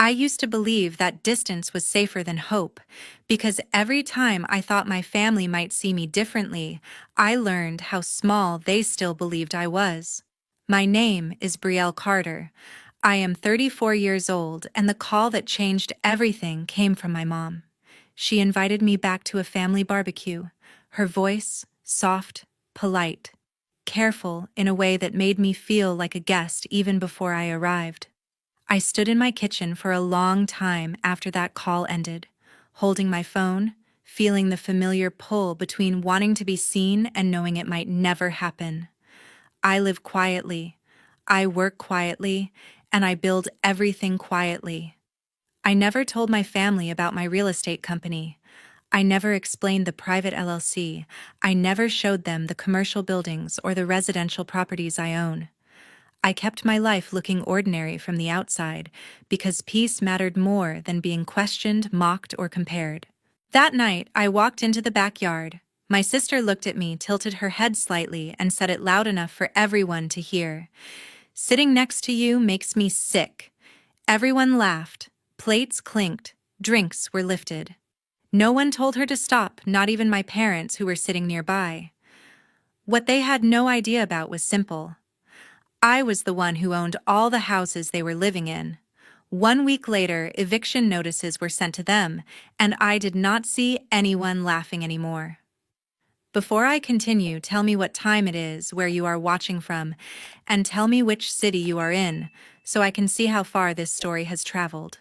I used to believe that distance was safer than hope, because every time I thought my family might see me differently, I learned how small they still believed I was. My name is Brielle Carter. I am 34 years old, and the call that changed everything came from my mom. She invited me back to a family barbecue, her voice soft, polite, careful in a way that made me feel like a guest even before I arrived. I stood in my kitchen for a long time after that call ended, holding my phone, feeling the familiar pull between wanting to be seen and knowing it might never happen. I live quietly, I work quietly, and I build everything quietly. I never told my family about my real estate company. I never explained the private LLC. I never showed them the commercial buildings or the residential properties I own. I kept my life looking ordinary from the outside because peace mattered more than being questioned, mocked, or compared. That night, I walked into the backyard. My sister looked at me, tilted her head slightly, and said it loud enough for everyone to hear. "Sitting next to you makes me sick." Everyone laughed. Plates clinked. Drinks were lifted. No one told her to stop, not even my parents who were sitting nearby. What they had no idea about was simple. I was the one who owned all the houses they were living in. 1 week later, eviction notices were sent to them, and I did not see anyone laughing anymore. Before I continue, tell me what time it is, where you are watching from, and tell me which city you are in, so I can see how far this story has traveled.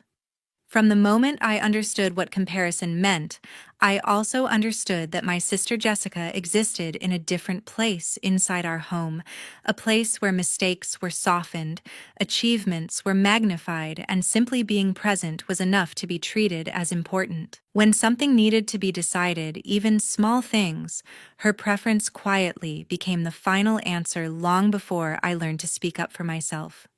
From the moment I understood what comparison meant, I also understood that my sister Jessica existed in a different place inside our home, a place where mistakes were softened, achievements were magnified, and simply being present was enough to be treated as important. When something needed to be decided, even small things, her preference quietly became the final answer long before I learned to speak up for myself.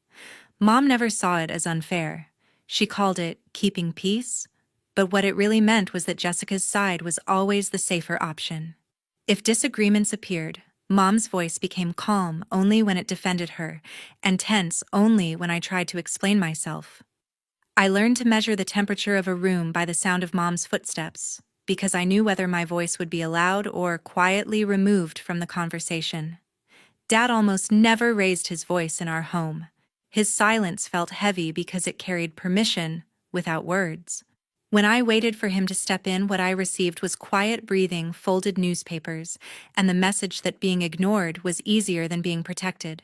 Mom never saw it as unfair. She called it keeping peace, but what it really meant was that Jessica's side was always the safer option. If disagreements appeared, Mom's voice became calm only when it defended her, and tense only when I tried to explain myself. I learned to measure the temperature of a room by the sound of Mom's footsteps, because I knew whether my voice would be allowed or quietly removed from the conversation. Dad almost never raised his voice in our home. His silence felt heavy because it carried permission, without words. When I waited for him to step in, what I received was quiet breathing, folded newspapers, and the message that being ignored was easier than being protected.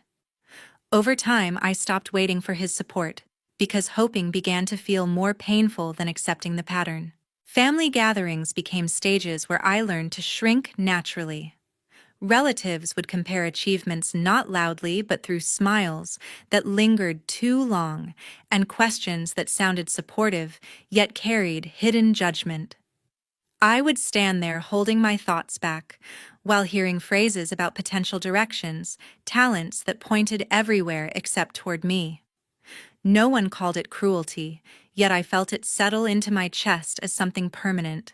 Over time, I stopped waiting for his support, because hoping began to feel more painful than accepting the pattern. Family gatherings became stages where I learned to shrink naturally. Relatives would compare achievements not loudly but through smiles that lingered too long and questions that sounded supportive yet carried hidden judgment. I would stand there holding my thoughts back while hearing phrases about potential directions, talents that pointed everywhere except toward me. No one called it cruelty, yet I felt it settle into my chest as something permanent.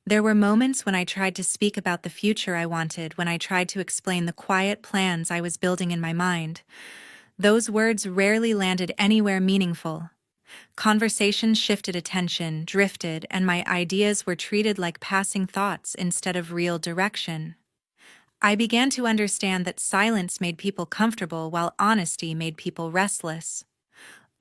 There were moments when I tried to speak about the future I wanted, when I tried to explain the quiet plans I was building in my mind. Those words rarely landed anywhere meaningful. Conversations shifted attention, drifted, and my ideas were treated like passing thoughts instead of real direction. I began to understand that silence made people comfortable while honesty made people restless.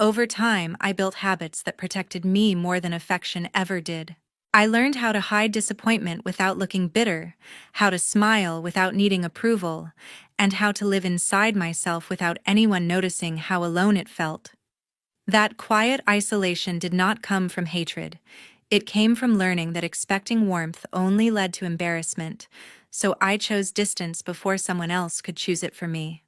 Over time, I built habits that protected me more than affection ever did. I learned how to hide disappointment without looking bitter, how to smile without needing approval, and how to live inside myself without anyone noticing how alone it felt. That quiet isolation did not come from hatred. It came from learning that expecting warmth only led to embarrassment, so I chose distance before someone else could choose it for me.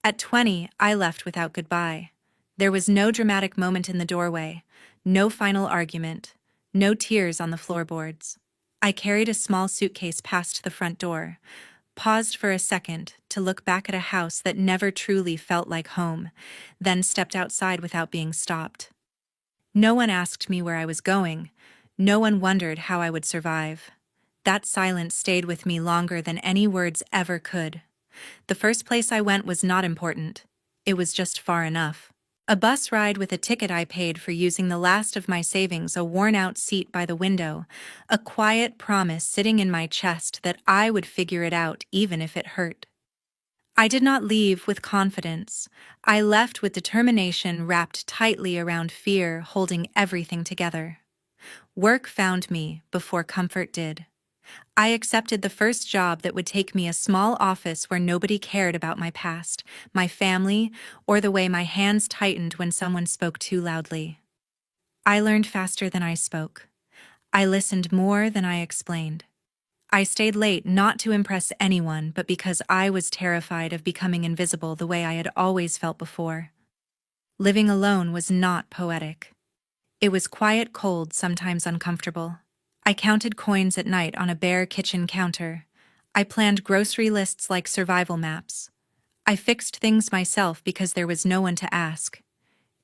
At 20, I left without goodbye. There was no dramatic moment in the doorway, no final argument. No tears on the floorboards. I carried a small suitcase past the front door, paused for a second to look back at a house that never truly felt like home, then stepped outside without being stopped. No one asked me where I was going. No one wondered how I would survive. That silence stayed with me longer than any words ever could. The first place I went was not important. It was just far enough. A bus ride with a ticket I paid for using the last of my savings, a worn-out seat by the window, a quiet promise sitting in my chest that I would figure it out even if it hurt. I did not leave with confidence. I left with determination wrapped tightly around fear, holding everything together. Work found me before comfort did. I accepted the first job that would take me a small office where nobody cared about my past, my family, or the way my hands tightened when someone spoke too loudly. I learned faster than I spoke. I listened more than I explained. I stayed late not to impress anyone, but because I was terrified of becoming invisible the way I had always felt before. Living alone was not poetic. It was quiet, cold, sometimes uncomfortable. I counted coins at night on a bare kitchen counter. I planned grocery lists like survival maps. I fixed things myself because there was no one to ask.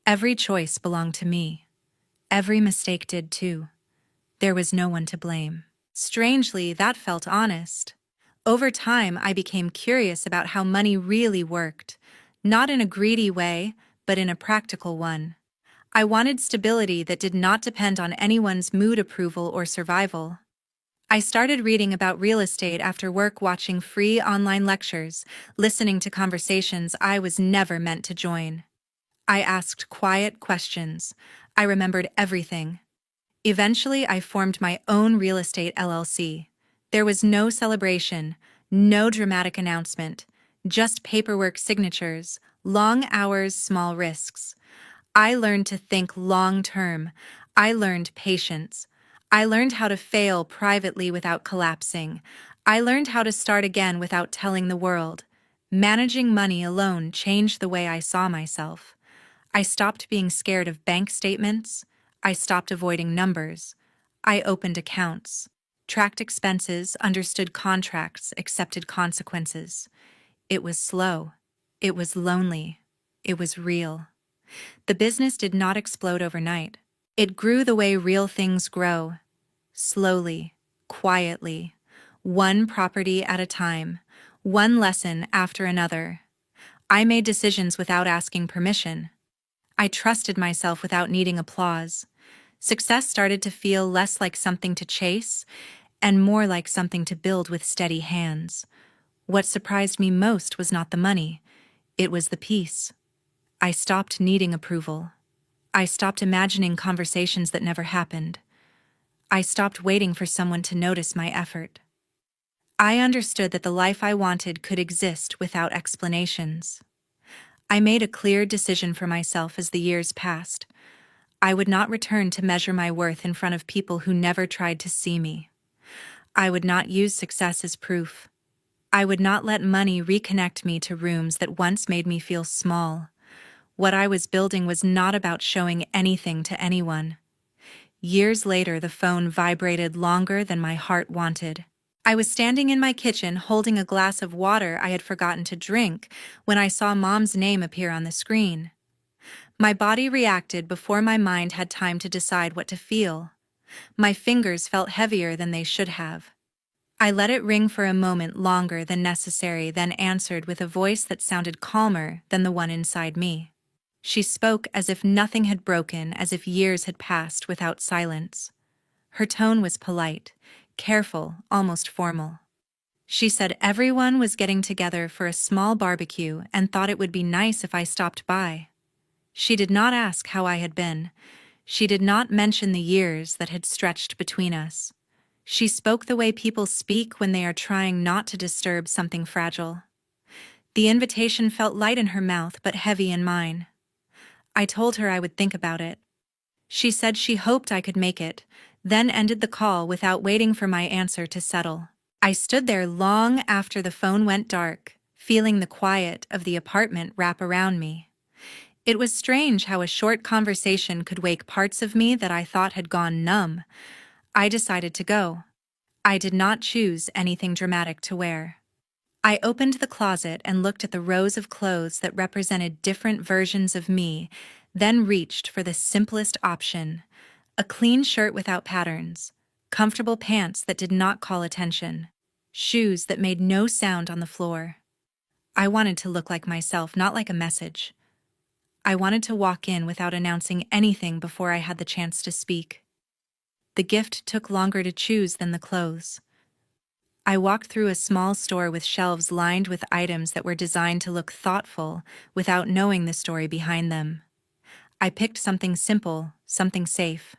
Every choice belonged to me. Every mistake did too. There was no one to blame. Strangely, that felt honest. Over time, I became curious about how money really worked, not in a greedy way, but in a practical one. I wanted stability that did not depend on anyone's mood approval or survival. I started reading about real estate after work, watching free online lectures, listening to conversations I was never meant to join. I asked quiet questions. I remembered everything. Eventually, I formed my own real estate LLC. There was no celebration, no dramatic announcement, just paperwork signatures, long hours, small risks. I learned to think long-term. I learned patience. I learned how to fail privately without collapsing. I learned how to start again without telling the world. Managing money alone changed the way I saw myself. I stopped being scared of bank statements. I stopped avoiding numbers. I opened accounts, tracked expenses, understood contracts, accepted consequences. It was slow. It was lonely. It was real. The business did not explode overnight. It grew the way real things grow, slowly, quietly, one property at a time, one lesson after another. I made decisions without asking permission. I trusted myself without needing applause. Success started to feel less like something to chase and more like something to build with steady hands. What surprised me most was not the money, it was the peace. I stopped needing approval. I stopped imagining conversations that never happened. I stopped waiting for someone to notice my effort. I understood that the life I wanted could exist without explanations. I made a clear decision for myself as the years passed. I would not return to measure my worth in front of people who never tried to see me. I would not use success as proof. I would not let money reconnect me to rooms that once made me feel small. What I was building was not about showing anything to anyone. Years later, the phone vibrated longer than my heart wanted. I was standing in my kitchen holding a glass of water I had forgotten to drink when I saw Mom's name appear on the screen. My body reacted before my mind had time to decide what to feel. My fingers felt heavier than they should have. I let it ring for a moment longer than necessary, then answered with a voice that sounded calmer than the one inside me. She spoke as if nothing had broken, as if years had passed without silence. Her tone was polite, careful, almost formal. She said everyone was getting together for a small barbecue and thought it would be nice if I stopped by. She did not ask how I had been. She did not mention the years that had stretched between us. She spoke the way people speak when they are trying not to disturb something fragile. The invitation felt light in her mouth but heavy in mine. I told her I would think about it. She said she hoped I could make it, then ended the call without waiting for my answer to settle. I stood there long after the phone went dark, feeling the quiet of the apartment wrap around me. It was strange how a short conversation could wake parts of me that I thought had gone numb. I decided to go. I did not choose anything dramatic to wear. I opened the closet and looked at the rows of clothes that represented different versions of me, then reached for the simplest option: a clean shirt without patterns, comfortable pants that did not call attention, shoes that made no sound on the floor. I wanted to look like myself, not like a message. I wanted to walk in without announcing anything before I had the chance to speak. The gift took longer to choose than the clothes. I walked through a small store with shelves lined with items that were designed to look thoughtful without knowing the story behind them. I picked something simple, something safe.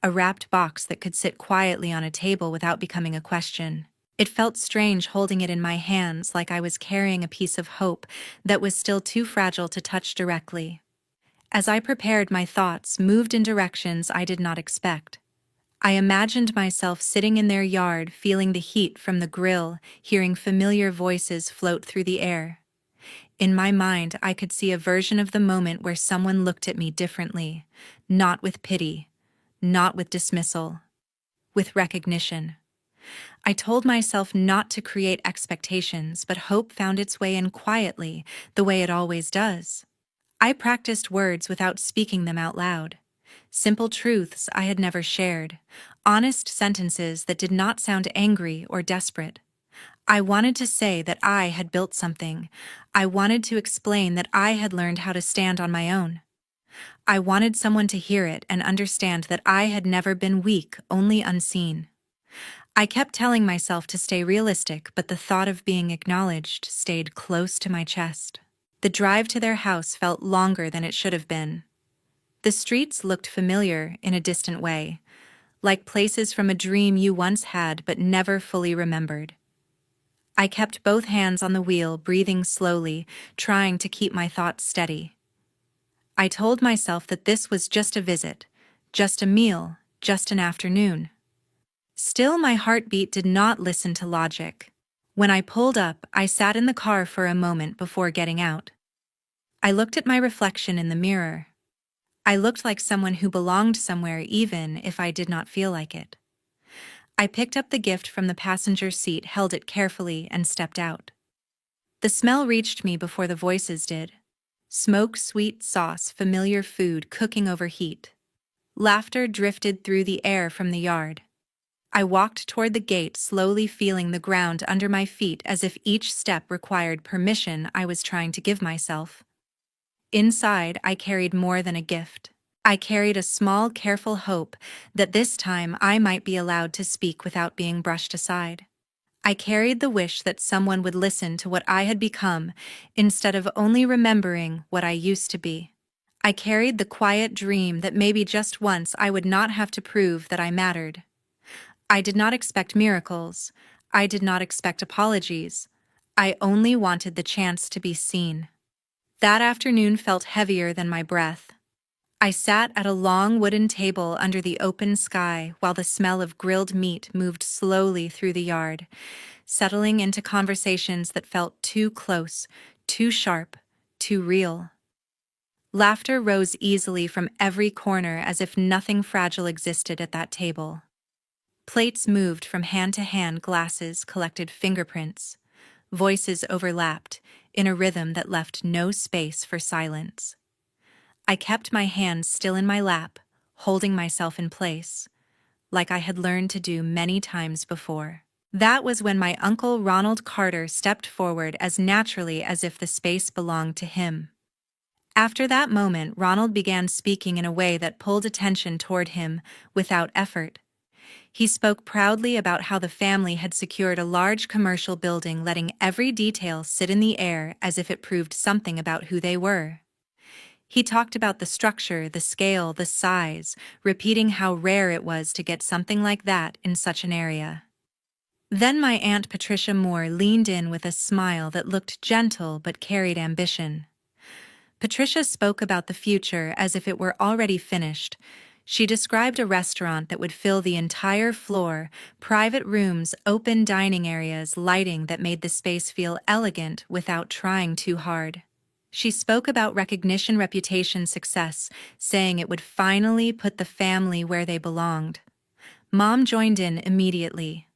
A wrapped box that could sit quietly on a table without becoming a question. It felt strange holding it in my hands, like I was carrying a piece of hope that was still too fragile to touch directly. As I prepared, my thoughts moved in directions I did not expect. I imagined myself sitting in their yard, feeling the heat from the grill, hearing familiar voices float through the air. In my mind, I could see a version of the moment where someone looked at me differently, not with pity, not with dismissal, with recognition. I told myself not to create expectations, but hope found its way in quietly, the way it always does. I practiced words without speaking them out loud. Simple truths I had never shared, honest sentences that did not sound angry or desperate. I wanted to say that I had built something. I wanted to explain that I had learned how to stand on my own. I wanted someone to hear it and understand that I had never been weak, only unseen. I kept telling myself to stay realistic, but the thought of being acknowledged stayed close to my chest. The drive to their house felt longer than it should have been. The streets looked familiar in a distant way, like places from a dream you once had but never fully remembered. I kept both hands on the wheel, breathing slowly, trying to keep my thoughts steady. I told myself that this was just a visit, just a meal, just an afternoon. Still, my heartbeat did not listen to logic. When I pulled up, I sat in the car for a moment before getting out. I looked at my reflection in the mirror. I looked like someone who belonged somewhere even if I did not feel like it. I picked up the gift from the passenger seat, held it carefully, and stepped out. The smell reached me before the voices did. Smoke, sweet sauce, familiar food cooking over heat. Laughter drifted through the air from the yard. I walked toward the gate, slowly feeling the ground under my feet as if each step required permission I was trying to give myself. Inside, I carried more than a gift. I carried a small, careful hope that this time I might be allowed to speak without being brushed aside. I carried the wish that someone would listen to what I had become instead of only remembering what I used to be. I carried the quiet dream that maybe just once I would not have to prove that I mattered. I did not expect miracles. I did not expect apologies. I only wanted the chance to be seen. That afternoon felt heavier than my breath. I sat at a long wooden table under the open sky while the smell of grilled meat moved slowly through the yard, settling into conversations that felt too close, too sharp, too real. Laughter rose easily from every corner as if nothing fragile existed at that table. Plates moved from hand to hand, glasses collected fingerprints. Voices overlapped in a rhythm that left no space for silence. I kept my hands still in my lap, holding myself in place, like I had learned to do many times before. That was when my uncle Ronald Carter stepped forward as naturally as if the space belonged to him. After that moment, Ronald began speaking in a way that pulled attention toward him without effort. He spoke proudly about how the family had secured a large commercial building, letting every detail sit in the air as if it proved something about who they were. He talked about the structure, the scale, the size, repeating how rare it was to get something like that in such an area. Then my Aunt Patricia Moore leaned in with a smile that looked gentle but carried ambition. Patricia spoke about the future as if it were already finished. She described a restaurant that would fill the entire floor, private rooms, open dining areas, lighting that made the space feel elegant without trying too hard. She spoke about recognition, reputation, success, saying it would finally put the family where they belonged. Mom joined in immediately.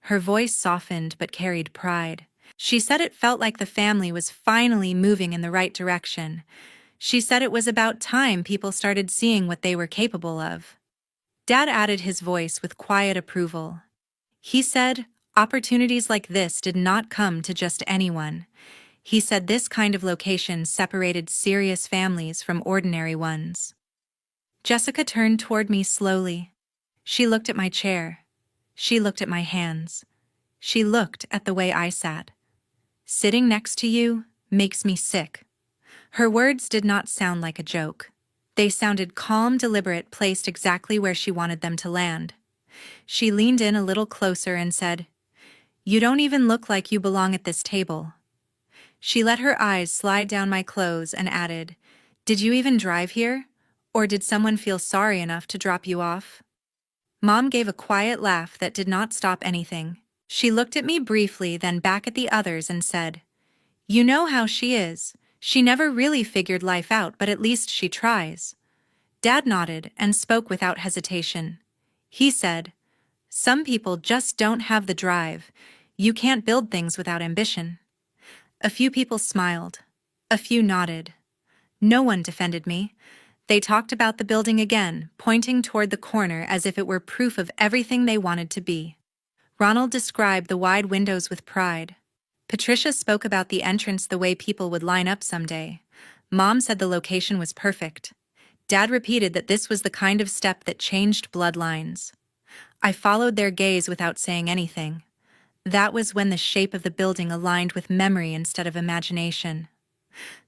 Her voice softened but carried pride. She said it felt like the family was finally moving in the right direction. She said it was about time people started seeing what they were capable of. Dad added his voice with quiet approval. He said, opportunities like this did not come to just anyone. He said this kind of location separated serious families from ordinary ones. Jessica turned toward me slowly. She looked at my chair. She looked at my hands. She looked at the way I sat. Sitting next to you makes me sick. Her words did not sound like a joke. They sounded calm, deliberate, placed exactly where she wanted them to land. She leaned in a little closer and said, "You don't even look like you belong at this table." She let her eyes slide down my clothes and added, "Did you even drive here? Or did someone feel sorry enough to drop you off?" Mom gave a quiet laugh that did not stop anything. She looked at me briefly, then back at the others and said, "You know how she is. She never really figured life out, but at least she tries." Dad nodded and spoke without hesitation. He said, "Some people just don't have the drive. You can't build things without ambition." A few people smiled. A few nodded. No one defended me. They talked about the building again, pointing toward the corner as if it were proof of everything they wanted to be. Ronald described the wide windows with pride. Patricia spoke about the entrance, the way people would line up someday. Mom said the location was perfect. Dad repeated that this was the kind of step that changed bloodlines. I followed their gaze without saying anything. That was when the shape of the building aligned with memory instead of imagination.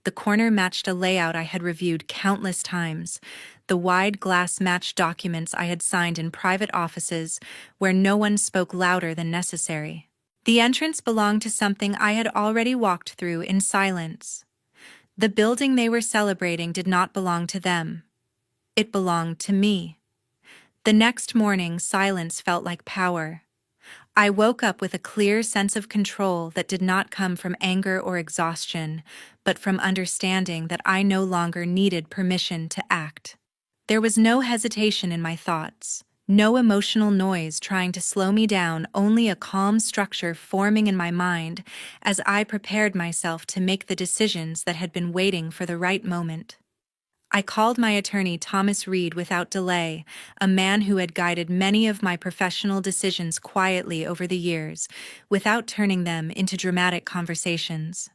The corner matched a layout I had reviewed countless times. The wide glass matched documents I had signed in private offices where no one spoke louder than necessary. The entrance belonged to something I had already walked through in silence. The building they were celebrating did not belong to them. It belonged to me. The next morning, silence felt like power. I woke up with a clear sense of control that did not come from anger or exhaustion, but from understanding that I no longer needed permission to act. There was no hesitation in my thoughts, no emotional noise trying to slow me down, only a calm structure forming in my mind as I prepared myself to make the decisions that had been waiting for the right moment. I called my attorney, Thomas Reed, without delay, a man who had guided many of my professional decisions quietly over the years, without turning them into dramatic conversations.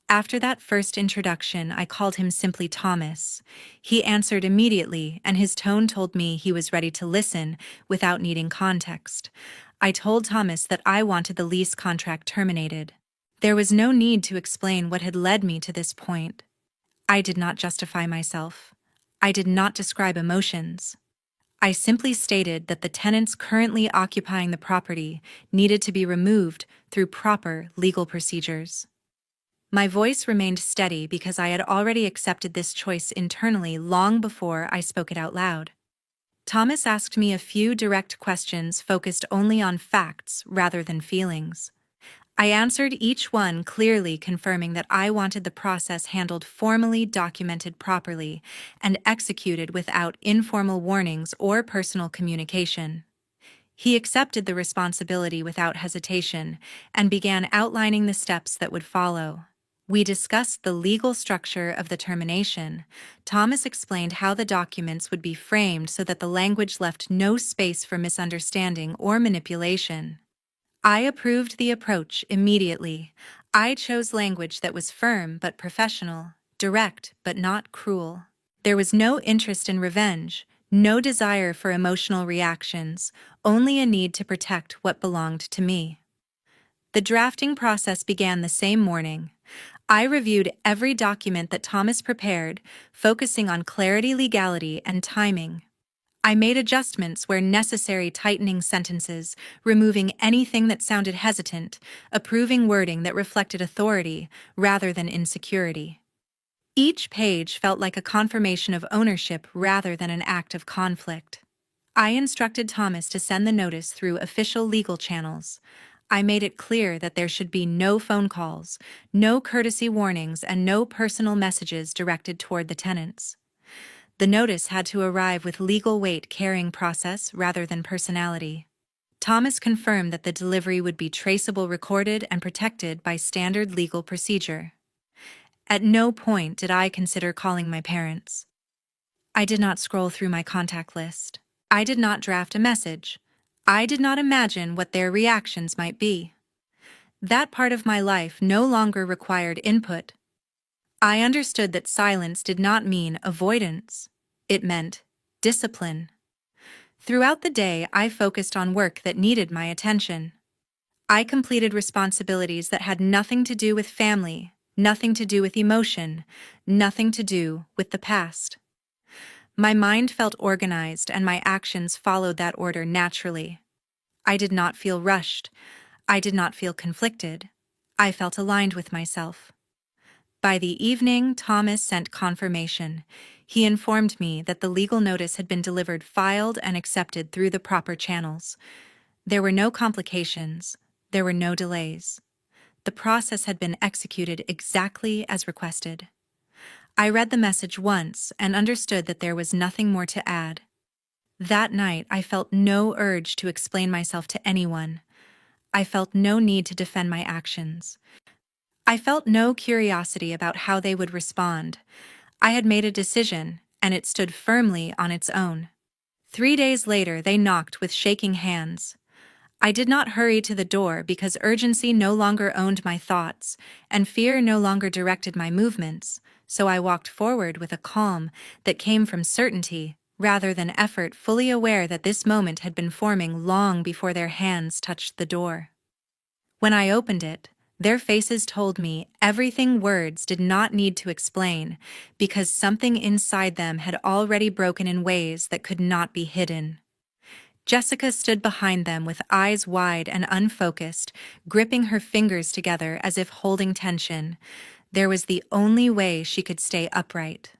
After that first introduction, I called him simply Thomas. He answered immediately, and his tone told me he was ready to listen without needing context. I told Thomas that I wanted the lease contract terminated. There was no need to explain what had led me to this point. I did not justify myself. I did not describe emotions. I simply stated that the tenants currently occupying the property needed to be removed through proper legal procedures. My voice remained steady because I had already accepted this choice internally long before I spoke it out loud. Thomas asked me a few direct questions focused only on facts rather than feelings. I answered each one clearly, confirming that I wanted the process handled formally, documented properly, and executed without informal warnings or personal communication. He accepted the responsibility without hesitation and began outlining the steps that would follow. We discussed the legal structure of the termination. Thomas explained how the documents would be framed so that the language left no space for misunderstanding or manipulation. I approved the approach immediately. I chose language that was firm but professional, direct but not cruel. There was no interest in revenge, no desire for emotional reactions, only a need to protect what belonged to me. The drafting process began the same morning. I reviewed every document that Thomas prepared, focusing on clarity, legality, and timing. I made adjustments where necessary, tightening sentences, removing anything that sounded hesitant, approving wording that reflected authority rather than insecurity. Each page felt like a confirmation of ownership rather than an act of conflict. I instructed Thomas to send the notice through official legal channels. I made it clear that there should be no phone calls, no courtesy warnings, and no personal messages directed toward the tenants. The notice had to arrive with legal weight, carrying process rather than personality. Thomas confirmed that the delivery would be traceable, recorded, and protected by standard legal procedure. At no point did I consider calling my parents. I did not scroll through my contact list. I did not draft a message. I did not imagine what their reactions might be. That part of my life no longer required input. I understood that silence did not mean avoidance. It meant discipline. Throughout the day, I focused on work that needed my attention. I completed responsibilities that had nothing to do with family, nothing to do with emotion, nothing to do with the past. My mind felt organized and my actions followed that order naturally. I did not feel rushed. I did not feel conflicted. I felt aligned with myself. By the evening, Thomas sent confirmation. He informed me that the legal notice had been delivered, filed, and accepted through the proper channels. There were no complications. There were no delays. The process had been executed exactly as requested. I read the message once and understood that there was nothing more to add. That night, I felt no urge to explain myself to anyone. I felt no need to defend my actions. I felt no curiosity about how they would respond. I had made a decision, and it stood firmly on its own. 3 days later, they knocked with shaking hands. I did not hurry to the door because urgency no longer owned my thoughts, and fear no longer directed my movements, so I walked forward with a calm that came from certainty rather than effort, fully aware that this moment had been forming long before their hands touched the door. When I opened it, their faces told me everything words did not need to explain, because something inside them had already broken in ways that could not be hidden. Jessica stood behind them with eyes wide and unfocused, gripping her fingers together as if holding tension. There was the only way she could stay upright.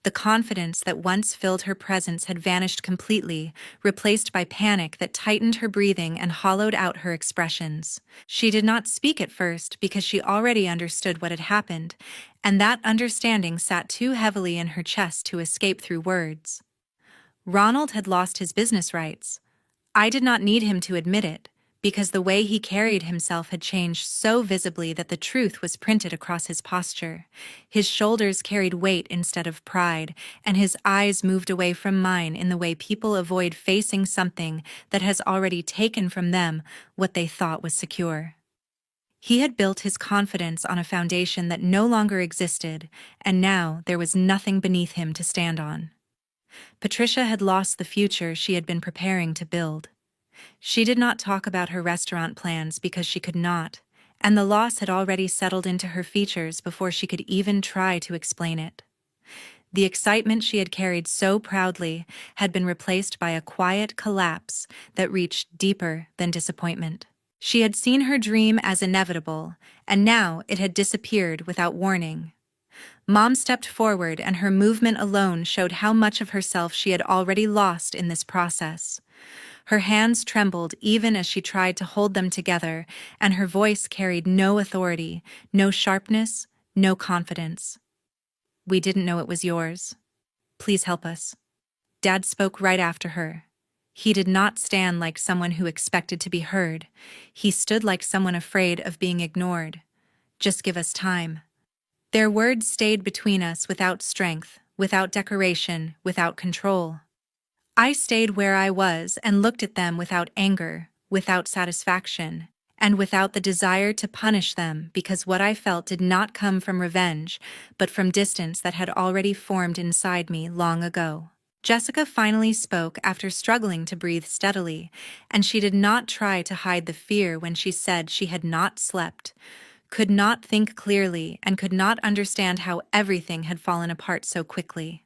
The confidence that once filled her presence had vanished completely, replaced by panic that tightened her breathing and hollowed out her expressions. She did not speak at first because she already understood what had happened, and that understanding sat too heavily in her chest to escape through words. Ronald had lost his business rights. I did not need him to admit it, because the way he carried himself had changed so visibly that the truth was printed across his posture. His shoulders carried weight instead of pride, and his eyes moved away from mine in the way people avoid facing something that has already taken from them what they thought was secure. He had built his confidence on a foundation that no longer existed, and now there was nothing beneath him to stand on. Patricia had lost the future she had been preparing to build. She did not talk about her restaurant plans because she could not, and the loss had already settled into her features before she could even try to explain it. The excitement she had carried so proudly had been replaced by a quiet collapse that reached deeper than disappointment. She had seen her dream as inevitable, and now it had disappeared without warning. Mom stepped forward, and her movement alone showed how much of herself she had already lost in this process. Her hands trembled even as she tried to hold them together, and her voice carried no authority, no sharpness, no confidence. "We didn't know it was yours. Please help us." Dad spoke right after her. He did not stand like someone who expected to be heard. He stood like someone afraid of being ignored. "Just give us time." Their words stayed between us without strength, without decoration, without control. I stayed where I was and looked at them without anger, without satisfaction, and without the desire to punish them, because what I felt did not come from revenge, but from distance that had already formed inside me long ago. Jessica finally spoke after struggling to breathe steadily, and she did not try to hide the fear when she said she had not slept, could not think clearly, and could not understand how everything had fallen apart so quickly.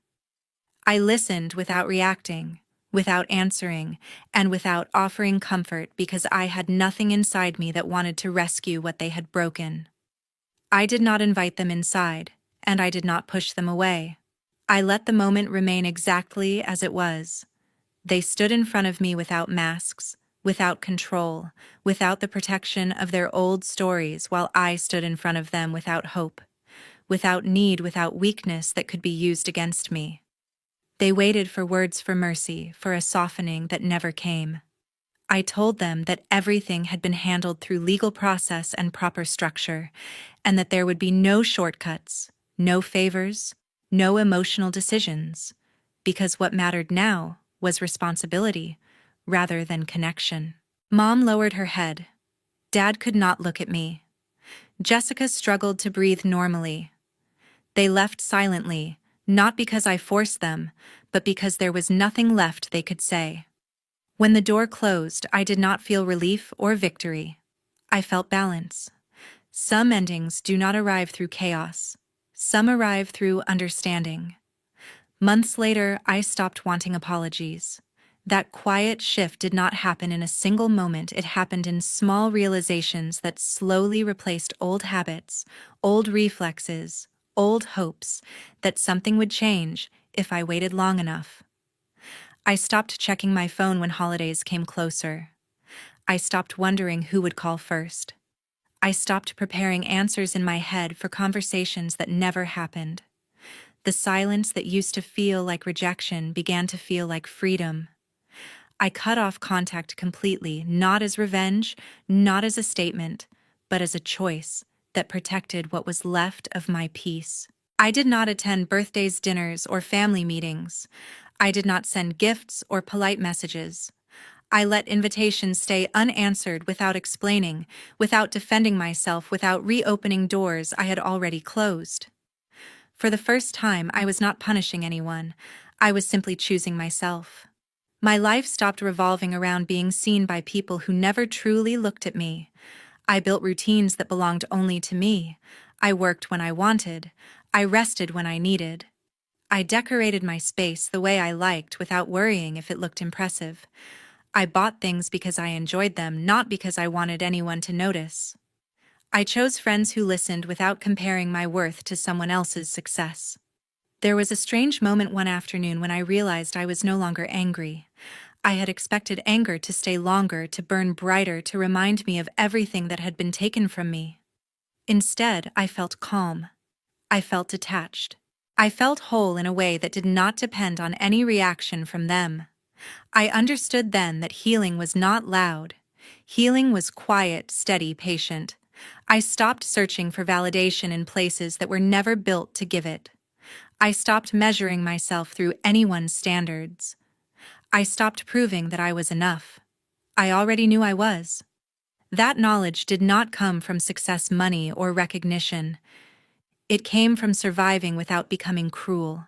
I listened without reacting, without answering, and without offering comfort, because I had nothing inside me that wanted to rescue what they had broken. I did not invite them inside, and I did not push them away. I let the moment remain exactly as it was. They stood in front of me without masks, without control, without the protection of their old stories, while I stood in front of them without hope, without need, without weakness that could be used against me. They waited for words for mercy, for a softening that never came. I told them that everything had been handled through legal process and proper structure, and that there would be no shortcuts, no favors, no emotional decisions, because what mattered now was responsibility rather than connection. Mom lowered her head. Dad could not look at me. Jessica struggled to breathe normally. They left silently, not because I forced them, but because there was nothing left they could say. When the door closed, I did not feel relief or victory. I felt balance. Some endings do not arrive through chaos. Some arrive through understanding. Months later, I stopped wanting apologies. That quiet shift did not happen in a single moment. It happened in small realizations that slowly replaced old habits, old reflexes, old hopes that something would change if I waited long enough. I stopped checking my phone when holidays came closer. I stopped wondering who would call first. I stopped preparing answers in my head for conversations that never happened. The silence that used to feel like rejection began to feel like freedom. I cut off contact completely, not as revenge, not as a statement, but as a choice that protected what was left of my peace. I did not attend birthdays, dinners, or family meetings. I did not send gifts or polite messages. I let invitations stay unanswered without explaining, without defending myself, without reopening doors I had already closed. For the first time, I was not punishing anyone. I was simply choosing myself. My life stopped revolving around being seen by people who never truly looked at me. I built routines that belonged only to me. I worked when I wanted. I rested when I needed. I decorated my space the way I liked without worrying if it looked impressive. I bought things because I enjoyed them, not because I wanted anyone to notice. I chose friends who listened without comparing my worth to someone else's success. There was a strange moment one afternoon when I realized I was no longer angry. I had expected anger to stay longer, to burn brighter, to remind me of everything that had been taken from me. Instead, I felt calm. I felt detached. I felt whole in a way that did not depend on any reaction from them. I understood then that healing was not loud. Healing was quiet, steady, patient. I stopped searching for validation in places that were never built to give it. I stopped measuring myself through anyone's standards. I stopped proving that I was enough. I already knew I was. That knowledge did not come from success, money, or recognition. It came from surviving without becoming cruel.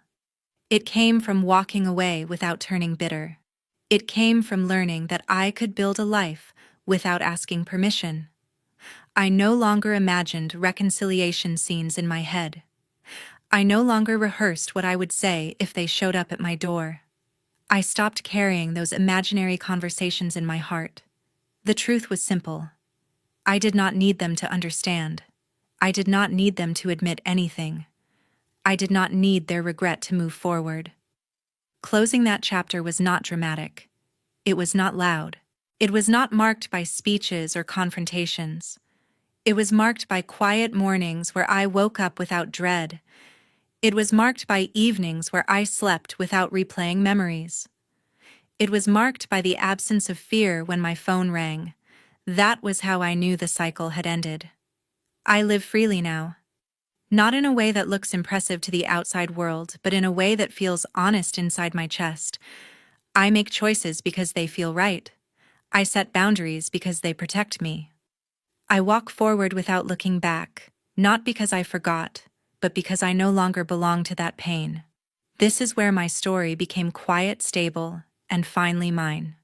It came from walking away without turning bitter. It came from learning that I could build a life without asking permission. I no longer imagined reconciliation scenes in my head. I no longer rehearsed what I would say if they showed up at my door. I stopped carrying those imaginary conversations in my heart. The truth was simple. I did not need them to understand. I did not need them to admit anything. I did not need their regret to move forward. Closing that chapter was not dramatic. It was not loud. It was not marked by speeches or confrontations. It was marked by quiet mornings where I woke up without dread. It was marked by evenings where I slept without replaying memories. It was marked by the absence of fear when my phone rang. That was how I knew the cycle had ended. I live freely now. Not in a way that looks impressive to the outside world, but in a way that feels honest inside my chest. I make choices because they feel right. I set boundaries because they protect me. I walk forward without looking back, not because I forgot, but because I no longer belong to that pain. This is where my story became quiet, stable, and finally mine.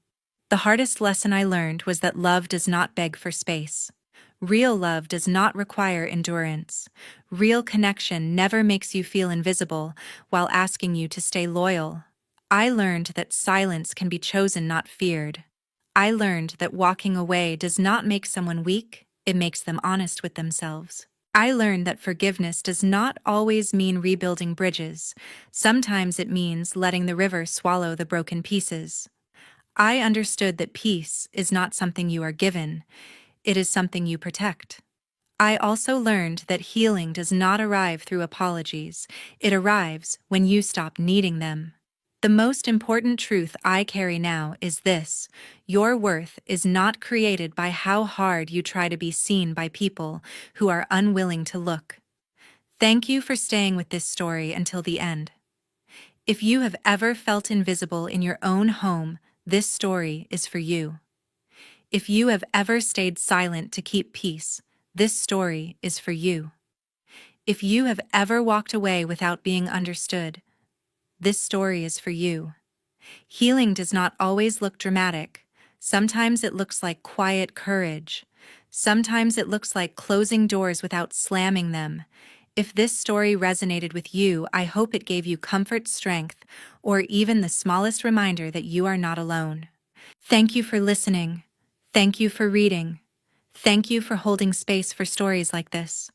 The hardest lesson I learned was that love does not beg for space. Real love does not require endurance. Real connection never makes you feel invisible while asking you to stay loyal. I learned that silence can be chosen, not feared. I learned that walking away does not make someone weak, it makes them honest with themselves. I learned that forgiveness does not always mean rebuilding bridges. Sometimes it means letting the river swallow the broken pieces. I understood that peace is not something you are given, it is something you protect. I also learned that healing does not arrive through apologies, it arrives when you stop needing them. The most important truth I carry now is this: your worth is not created by how hard you try to be seen by people who are unwilling to look. Thank you for staying with this story until the end. If you have ever felt invisible in your own home, this story is for you. If you have ever stayed silent to keep peace, this story is for you. If you have ever walked away without being understood, this story is for you. Healing does not always look dramatic. Sometimes it looks like quiet courage. Sometimes it looks like closing doors without slamming them. If this story resonated with you, I hope it gave you comfort, strength, or even the smallest reminder that you are not alone. Thank you for listening. Thank you for reading. Thank you for holding space for stories like this.